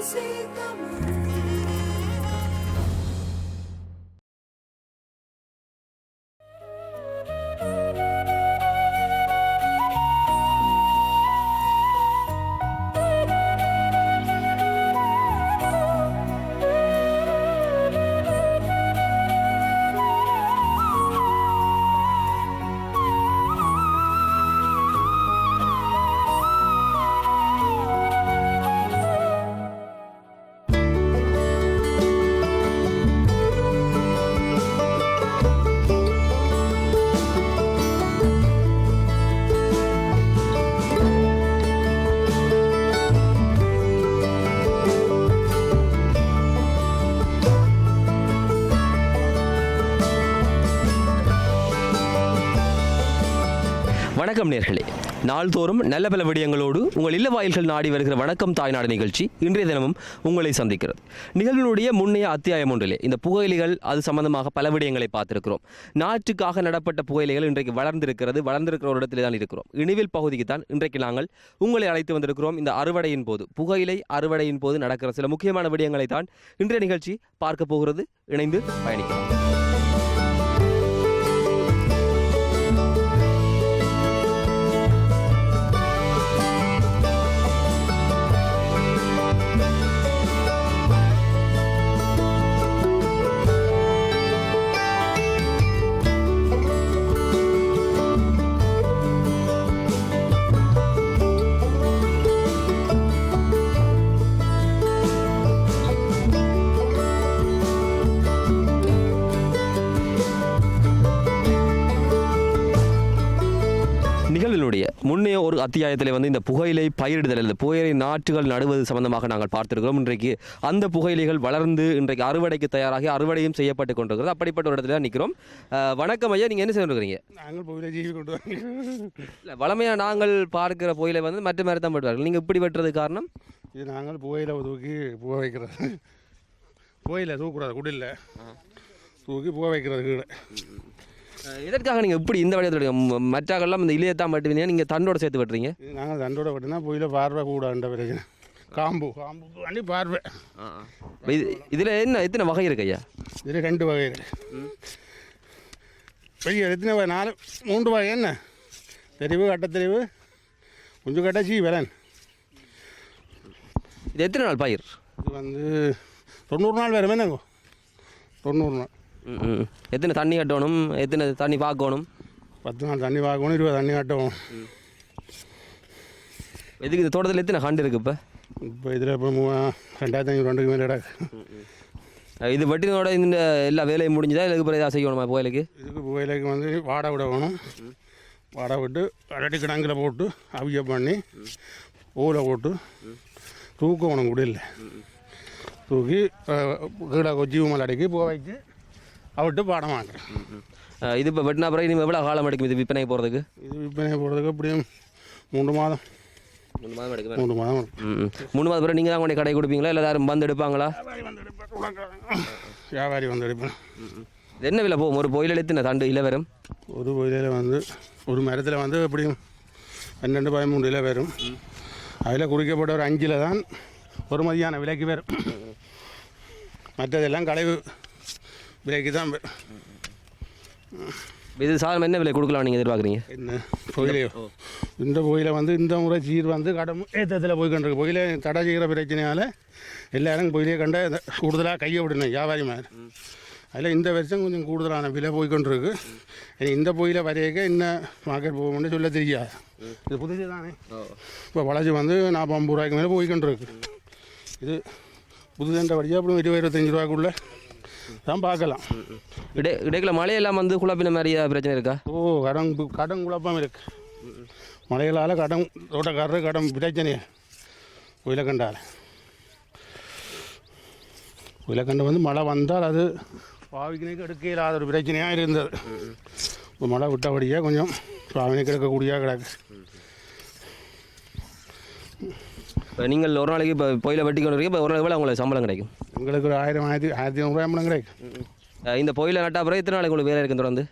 வணக்கம் நேர்களே, நாள்தோறும் நல்ல பல விடயங்களோடு உங்கள் இல்ல வாயில்கள் நாடி வருகிற வணக்கம் தாய்நாடு நிகழ்ச்சி இன்றைய தினமும் உங்களை சந்திக்கிறது. நிகழ்வினுடைய முன்னைய அத்தியாயம் ஒன்றிலே இந்த புகையிலைகள் அது சம்பந்தமாக பல விடயங்களை பார்த்திருக்கிறோம். நாட்டுக்காக நடப்பட்ட புகையிலைகள் இன்றைக்கு வளர்ந்திருக்கிற ஒரு இடத்திலே தான் இருக்கிறோம். இனிவில் பகுதிக்கு தான் இன்றைக்கு நாங்கள் உங்களை அழைத்து வந்திருக்கிறோம். இந்த அறுவடையின் போது, புகையிலை அறுவடையின் போது நடக்கிற சில முக்கியமான விடயங்களை தான் இன்றைய நிகழ்ச்சி பார்க்க போகிறது. இணைந்து பயணிக்கலாம். நிகழ்வினுடைய முன்னே ஒரு அத்தியாயத்தில் இந்த புகையிலை பயிரிடுதல், இந்த புகையிலை நாற்றுகள் நடுவது சம்பந்தமாக நாங்கள் பார்த்திருக்கிறோம். இன்றைக்கு அந்த புகையிலைகள் வளர்ந்து இன்றைக்கு அறுவடைக்கு தயாராகி அறுவடையும் செய்யப்பட்டு கொண்டிருக்கிறது. அப்படிப்பட்ட ஒரு இடத்துல தான் நிற்கிறோம். வணக்கம் ஐயா, நீங்கள் என்ன செய்யறீங்க? நாங்கள் புகையிலை ஜீவி கொண்டு இல்லை, வளமையாக நாங்கள் பார்க்கிற புகையிலை மற்ற மாதிரி தான் பட்டுவார்கள். நீங்கள் இப்படி வெட்டுறது காரணம்? இது நாங்கள் புகையில தூக்கி புகை வைக்கிறது. புகையில தூக்குறது குடில்ல தூக்கி புகை வைக்கிறது கீழே. எதற்காக நீங்கள் இப்படி இந்த வழியை மற்றாக்கெல்லாம் இந்த இலையத்தான் வெட்டுவீங்க, நீங்கள் தண்டோட சேர்த்து வெட்டுறீங்க? நாங்கள் தண்டோட வெட்டினா புகையில பார்வை கூடாண்ட பிரச்சனை. காம்பு வண்டி பார்வை. இதில் என்ன எத்தனை வகை இருக்கு ஐயா? இதில் 2 வகை இருக்கு. பெரிய எத்தனை வகை? 3 வகை. என்ன தெரிவு, கட்டத்தெரிவு, கொஞ்சம் கட்டாச்சி விலன். இது எத்தனை நாள் பயிர்? இது 90 நாள் வேறு. என்னங்க 90 நாள். எத்தனை தண்ணி கட்டணும், எத்தனை தண்ணி பார்க்கணும்? 10 நாள் தண்ணி பார்க்கணும், 20 தண்ணி கட்டணும். எதுக்கு இந்த தோட்டத்தில் எத்தனை கண்டு இருக்குது? இப்போ இதில் இப்போ 2500 மேலே கிடக்கு. இது வெட்டினோட இந்த எல்லா வேலையும் முடிஞ்சுதா? இதுக்கு பிறகு ஏதாவது செய்யணுமா புகையிலைக்கு? இதுக்கு புகையிலைக்கு வாடை விட வேணும். வாடை விட்டு அரட்டி கிடங்கில் போட்டு அவிய பண்ணி ஊரை போட்டு தூக்கணும். கூட இல்லை தூக்கி கீழே கொச்சி மலடிக்கு புகைக்கு அவிட்டு பாடம் வாங்குறேன். இது இப்போ வெட்டினா பிறகு இனிமேல் எவ்வளோ காலம் எடுக்கும் இது விற்பனை போகிறதுக்கு? இது விற்பனை போகிறதுக்கு எப்படியும் 3 மாதம். 3 மாதம் எடுக்கும். 3 மாதம். 3 மாதம் பிறகு நீங்கள் தான் கொண்டு கடை கொடுப்பீங்களா, இல்லை யாரும் வந்து எடுப்பாங்களா? வியாபாரி வந்து எடுப்பேன். என்ன விலை போகும் ஒரு புகையில? எத்தனை தண்டு இலை வரும்? ஒரு புகையில ஒரு மரத்தில் எப்படியும் 12-13 இலை வரும். அதில் குறிக்கப்பட்ட ஒரு 5 தான் ஒரு மதியான விலைக்கு வரும். மற்றதெல்லாம் களைவு விலைக்கு தான். இது சாதம் என்ன விலை கொடுக்கலாம் நீங்கள் எதிர்பார்க்குறீங்க? என்ன புகையிலையோ? இந்த புகையில இந்த முறை சீர் கடன் ஏற்றத்தில் போய் கொண்டிருக்கு. புகையில தடை செய்கிற பிரச்சனையால் எல்லாரும் புகையிலையை கண்ட கூடுதலாக கையை விடணும் வியாபாரி மாதிரி. அதில் இந்த வருஷம் கொஞ்சம் கூடுதலான விலை போய்கொண்டிருக்கு. இந்த புகையில வரையக்க இன்னும் மார்க்கெட் போகணும்னு சொல்ல தெரியாது. இது புதுசு தானே. இப்போ வளர்ச்சி 40-50 ரூபாய்க்கு மேலே போய்கொண்டிருக்கு. இது புதுசென்ற வழியாக அப்புறம் 20-25 ரூபாய்க்குள்ளே தான் பார்க்கலாம். இடையில மழையெல்லாம் குழப்பின மாதிரியா பிரச்சனை இருக்கா? கடன் குழப்பம் இருக்கு. மழைகளால் தோட்டக்காரர் கடன் பிரச்சனையே. புயலக்கண்டால் மழை வந்தால் அது பாவிக்கு எடுக்க இல்லாத ஒரு பிரச்சனையாக இருந்தது. இப்போ மழை விட்டபடியாக கொஞ்சம் பாவினைக்கு எடுக்கக்கூடியதாக கிடக்கு. இப்போ நீங்கள் ஒரு நாளைக்கு இப்போ புயலை வெட்டி கொண்டு இருக்கீங்க. இப்போ ஒரு நாள் எவ்வளோ உங்களுக்கு சம்பளம் கிடைக்கும்? எங்களுக்கு ஒரு 1000-1500 சம்பளம் கிடைக்கும். இந்த புயலை நட்டா பிறகு எத்தனை நாளைக்கு உங்களுக்கு வேலை இருக்கும் தொடர்ந்து?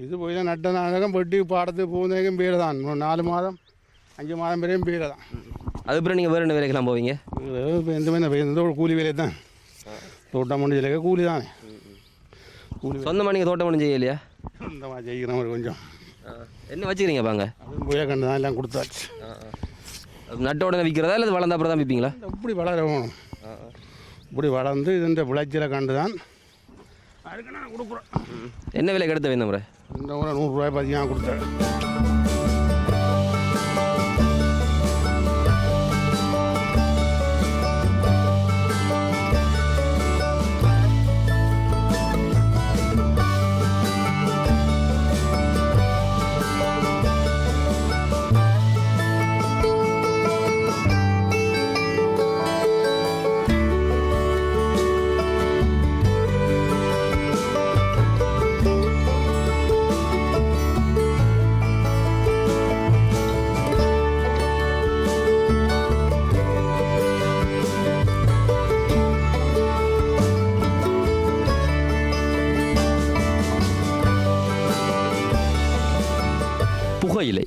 இது புயலை நட்ட நாடகம் வெட்டி பாடத்துக்கு போகுதுக்கும் பேர் தான். 4 மாதம் 5 மாதம் வரையும் பேர் தான். அதுக்கப்புறம் நீங்கள் வேறு என்ன வேலைக்கெல்லாம் போவீங்க? இப்போ எந்த ஒரு கூலி வேலை தான். தோட்டம் பண்ணி செய்யல கூலி தானே. கூலி சொந்தமாக நீங்கள் தோட்டம் ஒன்றும் செய்யலையா? சொந்தமாக செய்கிற மாதிரி கொஞ்சம் என்ன வச்சுக்கிறீங்க பாங்க? அதுவும் புயல் கண்டு தான் எல்லாம் கொடுத்தாச்சு. நட்ட உடனே விற்கிறதா இல்லை வளர்ந்த அப்புறம் தான் விற்பீங்களா? இப்படி வளர வேணும். இப்படி வளர்ந்து இந்த விளைச்சலை கண்டு தான் அதுக்கு நான் கொடுக்குறேன். என்ன விலை கிடைத்த இந்த முறை? இந்த முறை 100 ரூபாய் பதியாக கொடுத்தேன். புகையிலை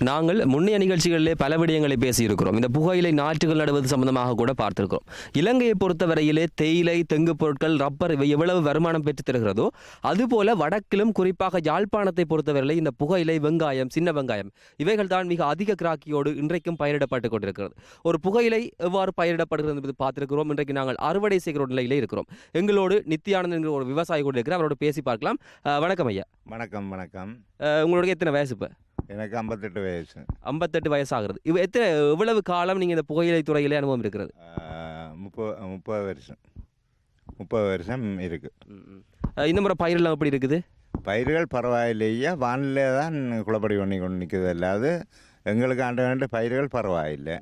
நாங்கள் முன்னைய நிகழ்ச்சிகளிலே பல விடயங்களை பேசியிருக்கிறோம். இந்த புகையிலை நாற்றுகள் நடுவது சம்பந்தமாக கூட பார்த்திருக்கிறோம். இலங்கையை பொறுத்தவரையிலே தேயிலை, தெங்கு பொருட்கள், ரப்பர் இவை எவ்வளவு வருமானம் பெற்று தருகிறதோ அதுபோல வடக்கிலும் குறிப்பாக யாழ்ப்பாணத்தை பொறுத்தவரையிலே இந்த புகையிலை, வெங்காயம், சின்ன வெங்காயம் இவைகள் தான் மிக அதிக கிராக்கியோடு இன்றைக்கும் பயிரிடப்பட்டு கொண்டிருக்கிறது. ஒரு புகையிலை எவ்வாறு பயிரிடப்படுகிறது என்பது பார்த்திருக்கிறோம். இன்றைக்கு நாங்கள் அறுவடை செய்கிற நிலையிலே இருக்கிறோம். எங்களோடு நித்யானந்தன் என்கிற ஒரு விவசாயி கூட இருக்கிறார். அவரோட பேசி பார்க்கலாம். வணக்கம் ஐயா. வணக்கம். வணக்கம். உங்களுக்கு எத்தனை வயசு? இப்போ எனக்கு 58 வயசு. 58 வயசாகிறது. எவ்வளவு காலம் நீங்கள் இந்த புகையிலை துறையிலே அனுபவம் இருக்கிறது? 30 வருஷம். 30 வருஷம் இருக்கு. இந்த முறை பயிரெல்லாம் எப்படி இருக்குது? பயிர்கள் பரவாயில்லையா, வானிலை தான் குளப்படி பண்ணி கொண்டு நிற்கிறது. இல்லாது எங்களுக்கு ஆண்டு பயிர்கள் பரவாயில்லை.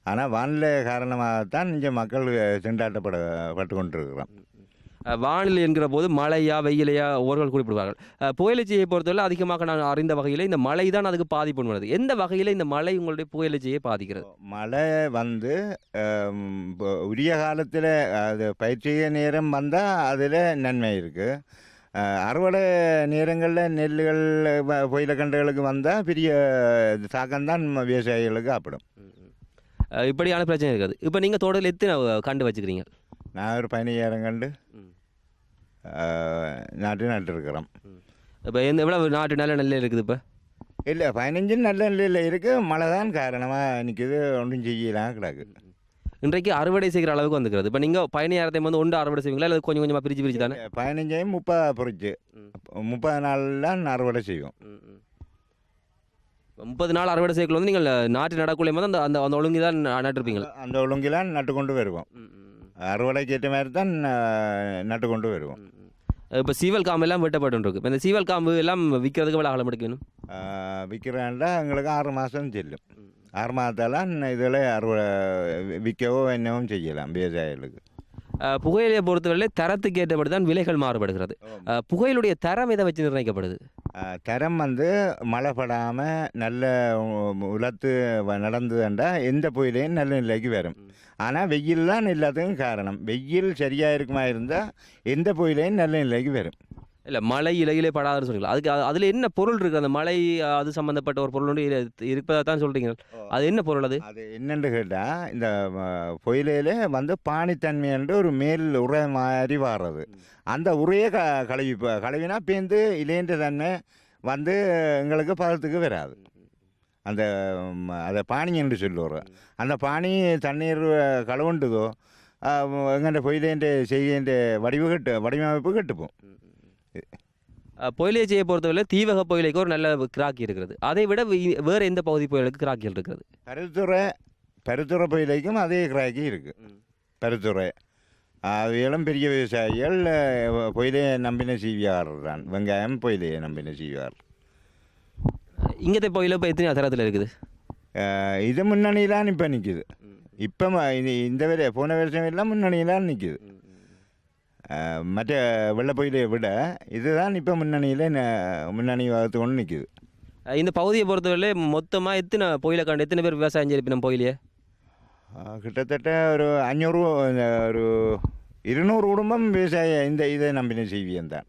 ஆனால் வானிலை காரணமாகத்தான் இங்கே மக்கள் திண்டாட்டப்பட்டு கொண்டிருக்கிறோம். வானிலை என்கிற போது மழையா வெயிலையா ஒருவர்கள் குறிப்பிடுவார்கள். புகையிலைச்சியை பொறுத்தவரை அதிகமாக நான் அறிந்த வகையில் இந்த மழை தான் அதுக்கு பாதிப்பு பண்ணுவது. எந்த வகையில் இந்த மழை உங்களுடைய புகையிலைச்சியை பாதிக்கிறது? மழை வந்து உரிய காலத்தில் அது பயிற்சிய நேரம் வந்தால் அதில் நன்மை இருக்குது. அறுவடை நேரங்களில் நெல்லுகள் புயலக்கண்டுகளுக்கு வந்தால் பெரிய தாக்கம்தான் விவசாயிகளுக்கு ஆப்பிடும். இப்படியான பிரச்சனை இருக்காது. இப்போ நீங்கள் தோட்டத்தில் எத்தனை கண்டு வச்சுக்கிறீங்க? நான் ஒரு 15,000 கண்டு நட்டுருக்கிறோம். இப்போ எவ்வளோ நாட்டு நல்ல நெல் இருக்குது? இப்போ இல்லை, 15 நல்ல நெல்லில் இருக்குது. மழை தான் காரணமாக நிற்குது. ஒன்றும் செய்யலாம் கிடக்கு. இன்றைக்கு அறுவடை செய்கிற அளவுக்கு வந்துக்கிறது. இப்போ நீங்கள் 15,000 வந்து ஒன்று அறுவடை செய்வீங்களா இல்லை கொஞ்சம் கொஞ்சமாக பிரித்து தானே? 15 30 பொறிச்சு 30 நாள்லாம் அறுவடை செய்வோம். 30 நாள் அறுவடை செய்யக்குள்ள வந்து நீங்கள் நாட்டு நடக்குள்ளே வந்து அந்த அந்த ஒழுங்கி தான் நட்டுருப்பீங்களா? அந்த ஒழுங்கிலாம் நட்டு கொண்டு வருவோம். அறுவடைக்கு ஏற்ற மாதிரி தான் நட்டு கொண்டு வருவோம். இப்போ சீவல் காம்பு எல்லாம் வெட்டப்பட்டு இருக்கு. இப்போ இந்த சீவல் காம்பு எல்லாம் விற்கிறதுக்கு எவ்வளோ காலம் எடுக்கணும்? விற்கிறாண்டா எங்களுக்கு 6 மாதம் செல்லும். 6 மாதத்தாலாம் இதில் விற்கவோ என்னவும் செய்யலாம் விவசாயிகளுக்கு. புகையிலையை பொறுத்தவரை தரத்துக்கு ஏற்றபடி தான் விலைகள் மாறுபடுகிறது. புகையிலுடைய தரம் எதை வச்சு நிர்ணயிக்கப்படுது? தரம் வந்து மழை படாமல் நல்ல உலர்த்து நடந்ததுண்டா எந்த புயலையும் நல்ல நிலைக்கு வரும். ஆனால் வெயில் தான் எல்லாத்துக்கும் காரணம். வெயில் சரியாக இருக்குமா இருந்தால் எந்த புயலையும் நல்ல நிலைக்கு வரும். இல்லை, மழை இலையிலே படாதுன்னு சொன்னீங்களா? அதுக்கு அதில் என்ன பொருள் இருக்குது? அந்த மழை அது சம்மந்தப்பட்ட ஒரு பொருள் ஒன்று இருப்பதாக தான் சொல்கிறீங்க. அது என்ன பொருள்? அது என்னென்னு கேட்டால் இந்த புயலையில் வந்து பானித்தன்மைன்ற ஒரு மேல் உரை மாதிரி வர்றது. அந்த உரையை கழுவினா பேர்ந்து இலேன்ற தன்மை வந்து எங்களுக்கு பதத்துக்கு வராது. அதை பானி என்று சொல்லுவோம். அந்த பானி தண்ணீர் கழுவுண்டதோ எங்கள்ட புயலேன்ற செய்கின்ற வடிவமைப்பு கெட்டுப்போம். புயலை செய்ய பொறுத்தவரை தீவக புயலைக்கு ஒரு நல்ல கிராக்கி இருக்கிறது. அதை விட வேறு எந்த பகுதி புயலுக்கு கிராக்கிகள் இருக்கிறது? பருத்துறை புயலைக்கும் அதே கிராக்கி இருக்குது. பருத்துறை அவையெல்லாம் பெரிய விவசாயிகள் புயலையை நம்பின சீவியார் தான். வெங்காயம் புயலையை நம்பின சீவியார். இங்கത്തെ புயல இப்போ எத்தனை தரத்தில் இருக்குது? இது முன்னணியிலான் இப்போ நிற்குது. இப்போ இந்த போன வருஷம் எல்லாம் முன்னணியிலான் நிற்குது. மற்ற வெள்ளை புயலை விட இதுதான் இப்போ முன்னணி வகுத்து கொண்டு நிற்குது. இந்த பகுதியை பொறுத்தவரை மொத்தமாக எத்தனை புயலை கண்டு எத்தனை பேர் விவசாயம் செய்யணும் புயலையே? கிட்டத்தட்ட ஒரு 500 ஒரு 200 குடும்பம் விவசாய இதை நம்பின செய்வியம் தான்.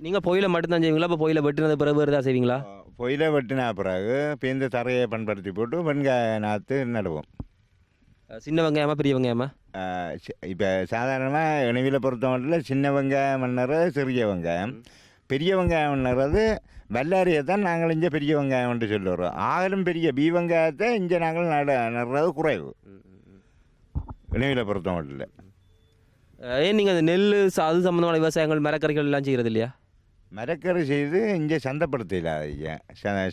நீங்கள் புகையில மட்டும்தான் செய்வீங்களா? அப்போ புகையில வெட்டினது பிறகு வேறு ஏதாவது செய்வீங்களா? புயலை வெட்டின பிறகு பேருந்து தரையை பண்படுத்தி போட்டு வெங்காய நாற்று நடுவோம். சின்ன வெங்காயமா பெரிய வெங்காயமா? இப்போ சாதாரணமாக இணைவியில் பொறுத்தமட்டில் சின்ன வெங்காயம் பண்ணுறது சிறிய வெங்காயம். பெரிய வெங்காயம் பண்ணுறது வல்லாரியை தான் நாங்கள் இங்கே பெரிய வெங்காயம்னு சொல்லுறோம். ஆகலும் பெரிய பி வெங்காயத்தை இங்கே நாங்கள் நடுறது குறைவு இணைவியில் பொறுத்தமட்டில். ஏன் நீங்கள் அந்த நெல் அது சம்மந்தமான விவசாயங்கள் மரக்கறிகள் எல்லாம் செய்கிறது இல்லையா? மரக்கறி செய்து இங்கே சந்தைப்படுத்தல ஐயா.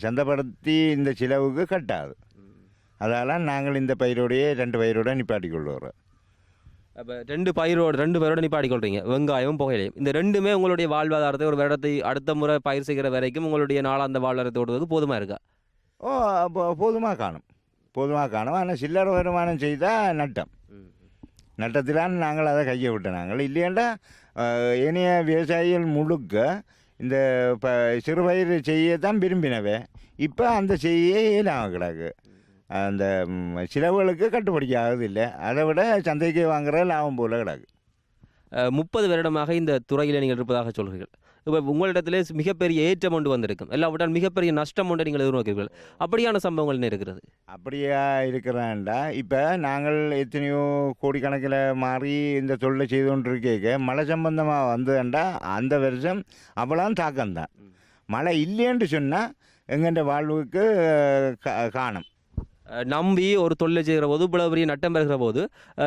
சந்தைப்படுத்தி இந்த செலவுக்கு கட்டாது. அதால் நாங்கள் இந்த பயிரோடையே 2 பயிரோட நிப்பாட்டி கொள்ளுறோம். அப்போ 2 பயிரோட நிப்பாட்டி கொள்றீங்க, வெங்காயமும் புகையிலையும். இந்த ரெண்டுமே உங்களுடைய வாழ்வாதாரத்தை ஒரு வருடத்தை அடுத்த முறை பயிர் செய்கிற வரைக்கும் உங்களுடைய நாளாந்த வாழ்வாதாரத்தை ஓடுவதற்கு போதுமாக இருக்கா? ஓ அப்போ போதுமாக காணும். ஆனால் சில்லறை வருமானம் செய்தால் நட்டம். நட்டத்திலான் நாங்கள் அதை கையை விட்ட நாங்கள் இல்லையாண்டா இனிய விவசாயிகள் முழுக்க இந்த சிறுபயிர் செய்யத்தான் விரும்பினவே. இப்போ அந்த செய்ய இயலாமல் கிடக்கு. அந்த சிலவுகளுக்கு கட்டுப்படிக்க ஆகுதில்லை. அதை விட சந்தைக்கு வாங்குற லாபம் போல கிடக்கு. 30 வருடமாக இந்த துறையில் நீங்கள் இருப்பதாக சொல்கிறீர்கள். இப்போ உங்களிடத்திலே மிகப்பெரிய ஏற்றம் ஒன்று வந்திருக்கும், எல்லாவிட்டால் மிகப்பெரிய நஷ்டம் ஒன்று நீங்கள் எதிர்நோக்கிறீர்கள். அப்படியான சம்பவங்கள் என்ன இருக்கிறது? அப்படியா இருக்கிறான்டா. இப்போ நாங்கள் எத்தனையோ கோடிக்கணக்கில் மாறி இந்த தொழிலை செய்து கொண்டு இருக்க மழை சம்பந்தமாக வந்ததுண்டா அந்த வருஷம் அவ்வளோதான் தாக்கம்தான். மழை இல்லைன்னு சொன்னால் எங்கள்ட வாழ்வுக்கு காணும். நம்பி ஒரு தொழிலை செய்கிற போது இவ்வளோ பெரிய நட்டம் பெறுகிற போது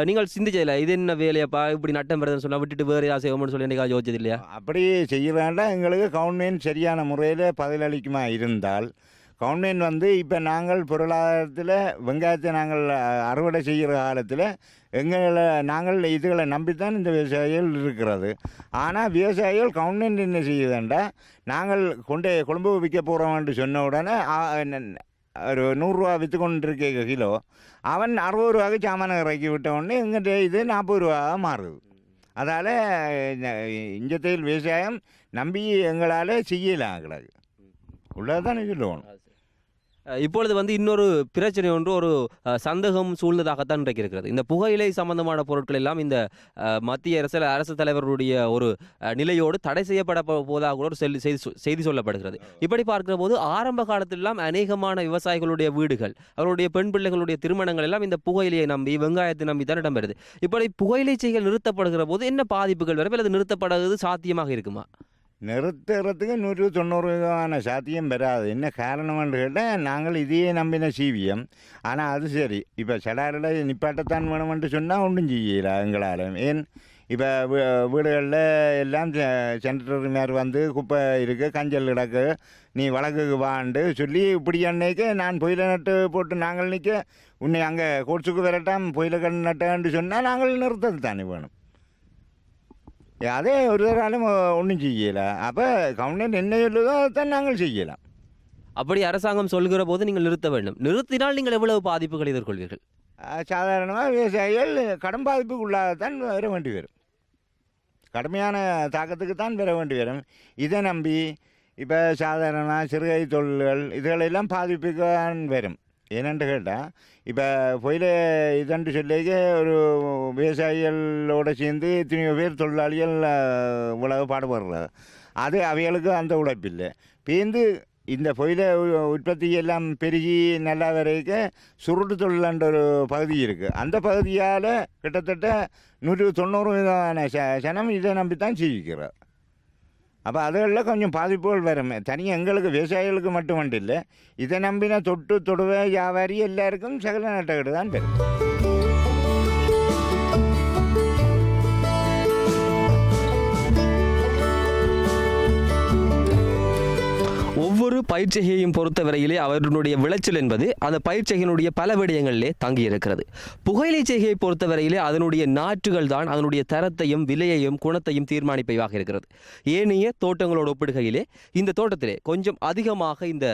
நீங்கள் சிந்திச்சதில்லை, இது என்ன வேலையப்பா இப்படி நட்டம் பெறுதுன்னு சொன்னால் விட்டுட்டு வேறு ஏதாவது செய்வோம்னு சொல்லி என்னைக்காவது யோசிச்சது இல்லையா? அப்படி செய்கிறாண்டா எங்களுக்கு கவர்மெண்ட் சரியான முறையில் பதிலளிக்குமா இருந்தால். கவர்மெண்ட் இப்போ நாங்கள் பொருளாதாரத்தில் வெங்காயத்தை நாங்கள் அறுவடை செய்கிற காலத்தில் நாங்கள் இதுகளை நம்பித்தான் இந்த விவசாயிகள் இருக்கிறது. ஆனால் விவசாயிகள் கவர்மெண்ட் என்ன செய்யுதுண்டா, நாங்கள் கொழும்பு விற்க போகிறோம்னு சொன்ன உடனே ஒரு 100 ரூபா விற்று கொண்டு இருக்க கிலோ அவன் 60 ரூபாய்க்கு சாமான இறக்கி விட்ட உடனே எங்கிட்ட இது 40 ரூபாவாக மாறுது. அதால் இஞ்சத்தையில் விவசாயம் நம்பி எங்களால் செய்யலாம் கிடக்கு. உள்ளதான் சொல்லணும். இப்பொழுது இன்னொரு பிரச்சனை ஒன்று ஒரு சந்தேகம் சூழ்ந்ததாகத்தான் இன்றைக்கு இருக்கிறது. இந்த புகையிலை சம்பந்தமான பொருட்கள் எல்லாம் இந்த மத்திய அரசு தலைவர்களுடைய ஒரு நிலையோடு தடை செய்யப்பட போதாக கூட ஒரு செய்தி சொல்லப்படுகிறது. இப்படி பார்க்கிற போது ஆரம்ப காலத்திலெல்லாம் அநேகமான விவசாயிகளுடைய வீடுகள், அவருடைய பெண் பிள்ளைகளுடைய திருமணங்கள் எல்லாம் இந்த புகையிலையை நம்பி வெங்காயத்தை நம்பி தான் இடம்பெறுது. இப்படி புகையிலை செய்கள் நிறுத்தப்படுகிற போது என்ன பாதிப்புகள் வரும், அல்லது நிறுத்தப்படுவது சாத்தியமாக இருக்குமா? நிறுத்துறதுக்கு 190% சாத்தியம் பெறாது. என்ன காரணம்னு கேட்டால் நாங்கள் இதையே நம்பின சீவியம். ஆனால் அது சரி, இப்போ சடாரில் நிப்பாட்டத்தான் வேணுமென்று சொன்னால் ஒன்றும் செய்யல எங்களால். ஏன் இப்போ வீடுகளில் எல்லாம் சென்ட்ரல் மாதிரி குப்பை இருக்குது, கஞ்சல் கிடக்கு, நீ வழக்குக்கு வாண்டு சொல்லி இப்படி அன்னைக்கு நான் புயல நட்டு போட்டு நாங்கள் நிற்க உன்னை அங்கே கோட்ஸுக்கு விரட்டாம் புயல கண் நட்டான்னு சொன்னால் நாங்கள் நிறுத்தது தானே வேணும். அதே ஒரு தராலும் ஒன்றும் செய்யலை. அப்போ கவர்மெண்ட் என்ன சொல்லுதோ அதைத்தான் நாங்கள் செய்யலாம். அப்படி அரசாங்கம் சொல்கிற போது நீங்கள் நிறுத்த வேண்டும். நிறுத்தினால் நீங்கள் எவ்வளவு பாதிப்புகள் எதிர்கொள்வீர்கள்? சாதாரணமாக விவசாயிகள் கடன் பாதிப்புக்கு உள்ளாகத்தான் வர வேண்டி வரும். கடுமையான தாக்கத்துக்கு தான் வர வேண்டி வரும். இதை நம்பி இப்போ சாதாரணமாக சிறுகை தொழில்கள் இதுகளெல்லாம் பாதிப்புக்கு தான் வரும். ஏனென்று கேட்டால் இப்போ புயல இதன்று சொல்லிக்க ஒரு விவசாயிகளோடு சேர்ந்து எத்தனையோ பேர் தொழிலாளிகள் உலக பாடுபடுறாங்க. அது அவைகளுக்கு அந்த உழைப்பில்லை. பேருந்து இந்த புயல உற்பத்தி எல்லாம் பெருகி நல்லா வரைக்கும் சுருட்டு தொழிலான்ற ஒரு பகுதி இருக்குது. அந்த பகுதியால் கிட்டத்தட்ட 190% ஜனம் இதை நம்பித்தான் ஜீவிக்கிறார். அப்போ அதுகளில் கொஞ்சம் பாதிப்புகள் வரும். தனியாக எங்களுக்கு விவசாயிகளுக்கு மட்டும் இல்லை, இதை நம்பின தொடுவை வியாபாரி எல்லாருக்கும் சகல நட்டகடு தான் வரும். ஒவ்வொரு பயிற்சியையும் பொறுத்தவரையிலே அவர்களுடைய விளைச்சல் என்பது அந்த பயிற்சியினுடைய பல விடயங்களிலே தங்கி இருக்கிறது. புகையிலை செய்கையை பொறுத்தவரையிலே அதனுடைய நாற்றுகள் தான் அதனுடைய தரத்தையும் விலையையும் குணத்தையும் தீர்மானிப்பதாக இருக்கிறது. ஏனைய தோட்டங்களோடு ஒப்பிடுகையிலே இந்த தோட்டத்திலே கொஞ்சம் அதிகமாக இந்த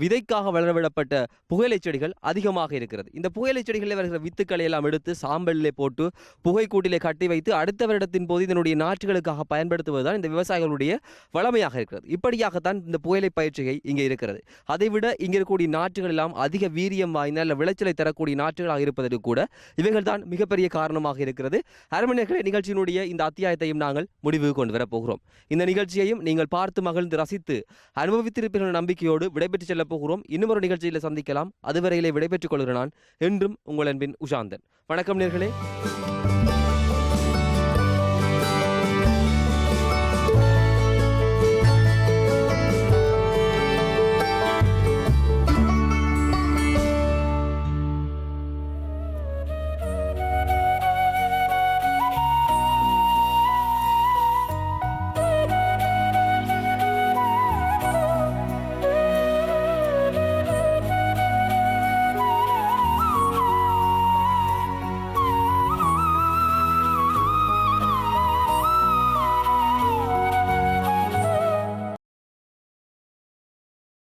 விதைக்காக வளரவிடப்பட்ட புகையிலை செடிகள் அதிகமாக இருக்கிறது. இந்த புகையிலை செடிகளில் வருகிற வித்துக்களை எல்லாம் எடுத்து சாம்பலிலே போட்டு புகைக்கூட்டிலே கட்டி வைத்து அடுத்த வருடத்தின் போது இதனுடைய நாற்றுகளுக்காக பயன்படுத்துவதுதான் இந்த விவசாயிகளுடைய வளமையாக இருக்கிறது. இப்படியாகத்தான் இந்த புகையிலை பயிற்சியை இங்கே இங்கே இருக்கிறது. அதைவிட இங்கே இருக்கக்கூடிய நாற்றுகள் எல்லாம் அதிக வீரியம் வாய்ந்த நல்ல விளைச்சலை தரக்கூடிய நாற்றுகளாக இருப்பதற்கு கூட இவைகள் தான் மிகப்பெரிய காரணமாக இருக்கிறது. அரண்மனைகளே, நிகழ்ச்சியினுடைய இந்த அத்தியாயத்தையும் நாங்கள் முடிவுக்கு கொண்டு வரப் போகிறோம். இந்த நிகழ்ச்சியையும் நீங்கள் பார்த்து மகிழ்ந்து ரசித்து அனுபவித்திருப்பீர்கள் நம்பிக்கையோடு விடைபெற்று செல்லப் போகிறோம். இன்னும் ஒரு நிகழ்ச்சியில் சந்திக்கலாம். அதுவரையிலே விடைபெற்றுக் கொள்கிறேன் நான் என்றும் உங்கள் அன்பின் உஷாந்தன். வணக்கம் நேர்களே.